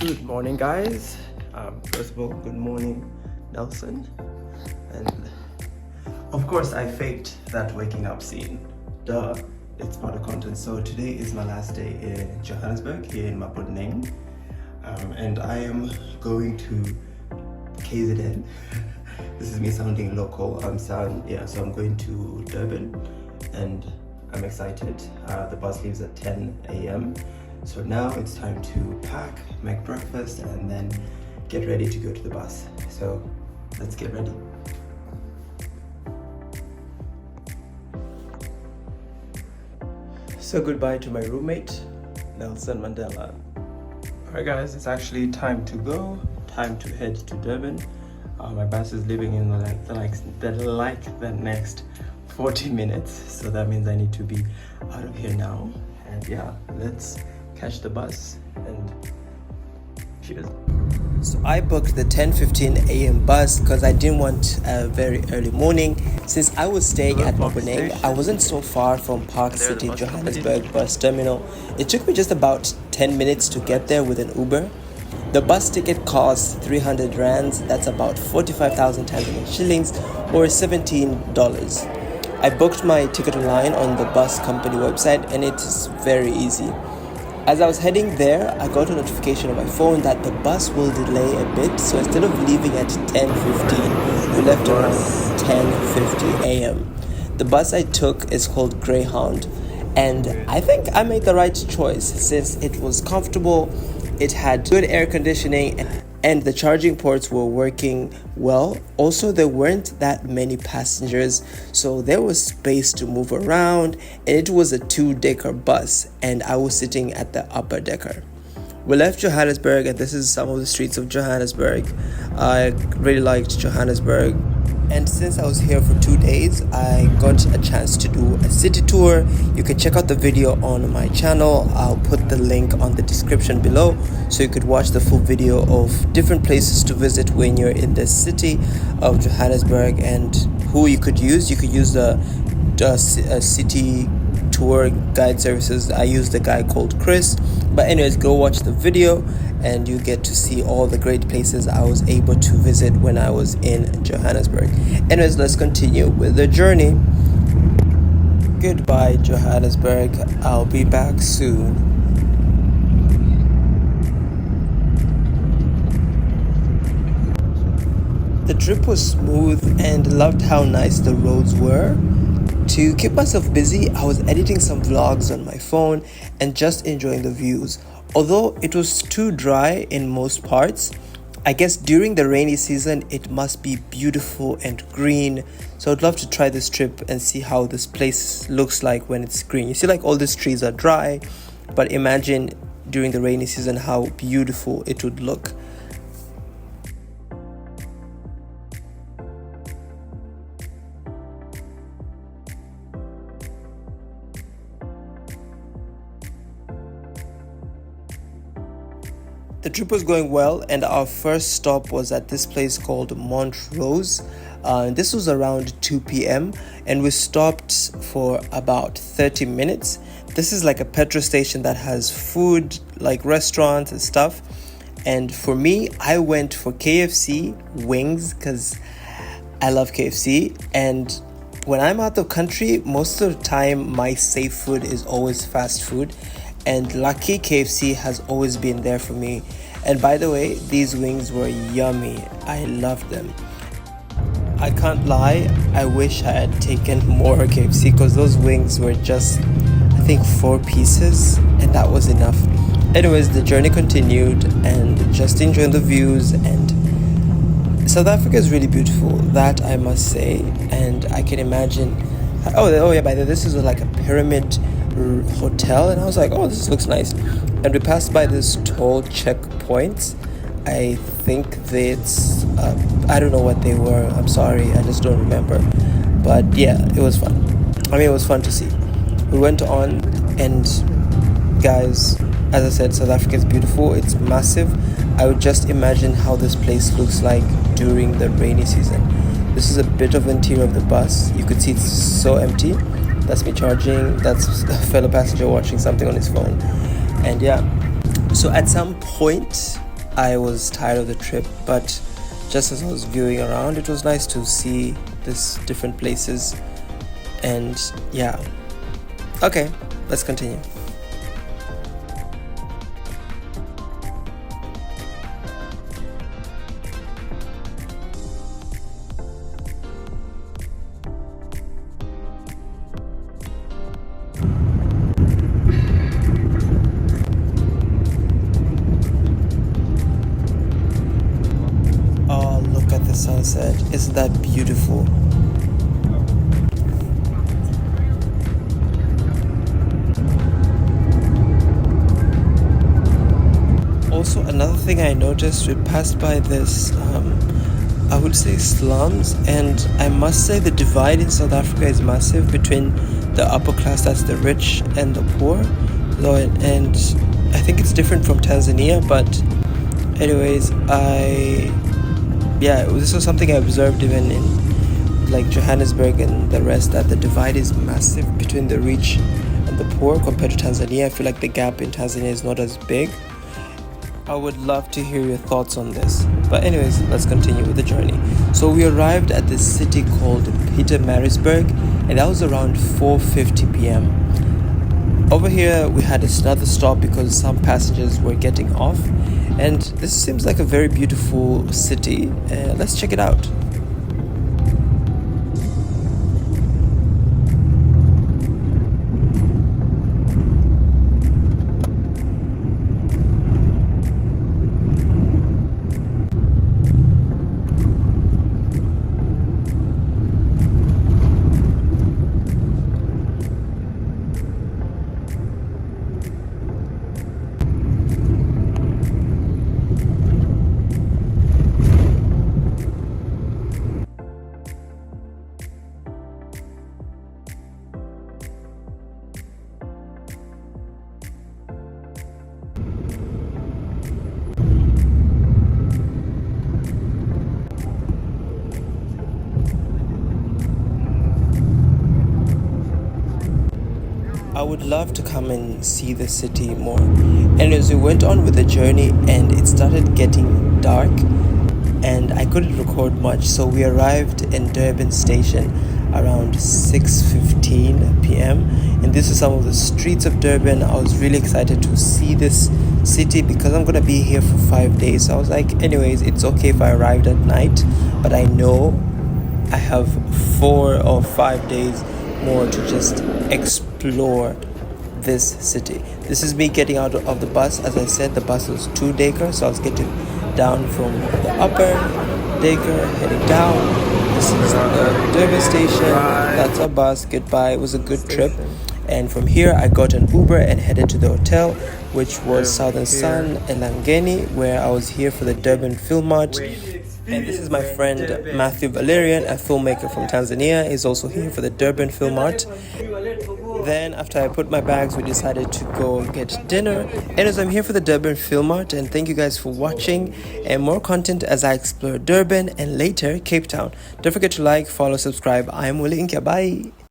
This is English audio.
Good morning, guys. First of all, good morning, Nelson. And of course, I faked that waking up scene. Duh, it's part of content. So today is my last day in Johannesburg, here in Mapudneng. And I am going to KZN. This is me sounding local. So I'm going to Durban, and I'm excited. The bus leaves at 10 a.m. So now it's time to pack, make breakfast, and then get ready to go to the bus. So let's get ready. So goodbye to my roommate, Nelson Mandela. Alright guys, it's actually time to go, time to head to Durban. My bus is leaving in the next 40 minutes. So that means I need to be out of here now. And yeah, let's catch the bus and cheers. So I booked the 10:15 a.m. bus because I didn't want a very early morning. Since I was staying at Mapudneng, I wasn't so far from Park City Johannesburg bus terminal. It took me just about 10 minutes to get there with an Uber. The bus ticket costs 300 rands, that's about 45,000 Tanzanian shillings or $17. I booked my ticket online on the bus company website and it's very easy. As I was heading there, I got a notification on my phone that the bus will delay a bit, so instead of leaving at 10:15, we left around 10:50 a.m. The bus I took is called Greyhound, and I think I made the right choice since it was comfortable, it had good air conditioning, and the charging ports were working well. Also, there weren't that many passengers, so there was space to move around, and it was a 2-decker bus, and I was sitting at the upper decker. We left Johannesburg, and this is some of the streets of Johannesburg. I really liked Johannesburg. And since I was here for 2 days, I got a chance to do a city tour. You can check out the video on my channel. I'll put the link on the description below so you could watch the full video of different places to visit when you're in the city of Johannesburg and who you could use. You could use the city tour guide services. I used a guy called Chris. But anyways, go watch the video and you get to see all the great places I was able to visit when I was in Johannesburg. Anyways, let's continue with the journey. Goodbye, Johannesburg. I'll be back soon. The trip was smooth and loved how nice the roads were. To keep myself busy, I was editing some vlogs on my phone and just enjoying the views. Although it was too dry in most parts, I guess during the rainy season it must be beautiful and green. So I'd love to try this trip and see how this place looks like when it's green. You see, like, all these trees are dry, but imagine during the rainy season how beautiful it would look. The trip was going well, and our first stop was at this place called Montrose. This was around 2 p.m. and we stopped for about 30 minutes. This is like a petrol station that has food, like restaurants and stuff. And for me, I went for KFC wings because I love KFC. And when I'm out of country, most of the time my safe food is always fast food. And lucky KFC has always been there for me. And by the way, these wings were yummy. I loved them. I can't lie, I wish I had taken more KFC because those wings were just, I think, 4 pieces, and that was enough. Anyways, the journey continued and just enjoying the views, and South Africa is really beautiful, that I must say. And I can imagine, oh yeah, by the way, this is like a pyramid hotel, and I was like, oh, this looks nice. And we passed by this toll checkpoints. I think that's I don't know what they were, I'm sorry, I just don't remember. But yeah, it was fun. I mean, it was fun to see. We went on, and guys, as I said, South Africa is beautiful, it's massive. I would just imagine how this place looks like during the rainy season. This is a bit of interior of the bus. You could see it's so empty. That's me charging, that's a fellow passenger watching something on his phone. And yeah, so at some point I was tired of the trip, but just as I was viewing around, it was nice to see these different places. And yeah, okay, let's continue. Oh, look at the sunset. Isn't that beautiful? Also, another thing I noticed, we passed by this, I would say slums, and I must say the divide in South Africa is massive between the upper class, that's the rich, and the poor. And I think it's different from Tanzania, but anyways, this was something I observed even in like Johannesburg and the rest, that the divide is massive between the rich and the poor compared to Tanzania. I feel like the gap in Tanzania is not as big. I would love to hear your thoughts on this. But anyways, let's continue with the journey. So we arrived at this city called Pietermaritzburg, and that was around 4:50 p.m. Over here we had another stop because some passengers were getting off, and this seems like a very beautiful city. Let's check it out. I would love to come and see the city more. And as we went on with the journey, and it started getting dark, and I couldn't record much, so we arrived in Durban station around 6:15 p.m. and this is some of the streets of Durban. I was really excited to see this city because I'm gonna be here for 5 days. So I was like, anyways, it's okay if I arrived at night, but I know I have 4 or 5 days more to just explore this city. This is me getting out of the bus. As I said, the bus was 2-decker, so I was getting down from the upper decker, heading down. This is the Durban station. That's our bus. Goodbye. It was a good trip. And from here, I got an Uber and headed to the hotel, which was Southern Sun Elangeni, where I was here for the Durban Film Mart. And this is my friend Matthew Valerian, a filmmaker from Tanzania. He's also here for the Durban Film Art. Then after I put my bags, we decided to go get dinner. Anyways, I'm here for the Durban Film Art, and thank you guys for watching, and more content as I explore Durban and later Cape Town. Don't forget to like, follow, subscribe. I'm Willy Nkya. Bye.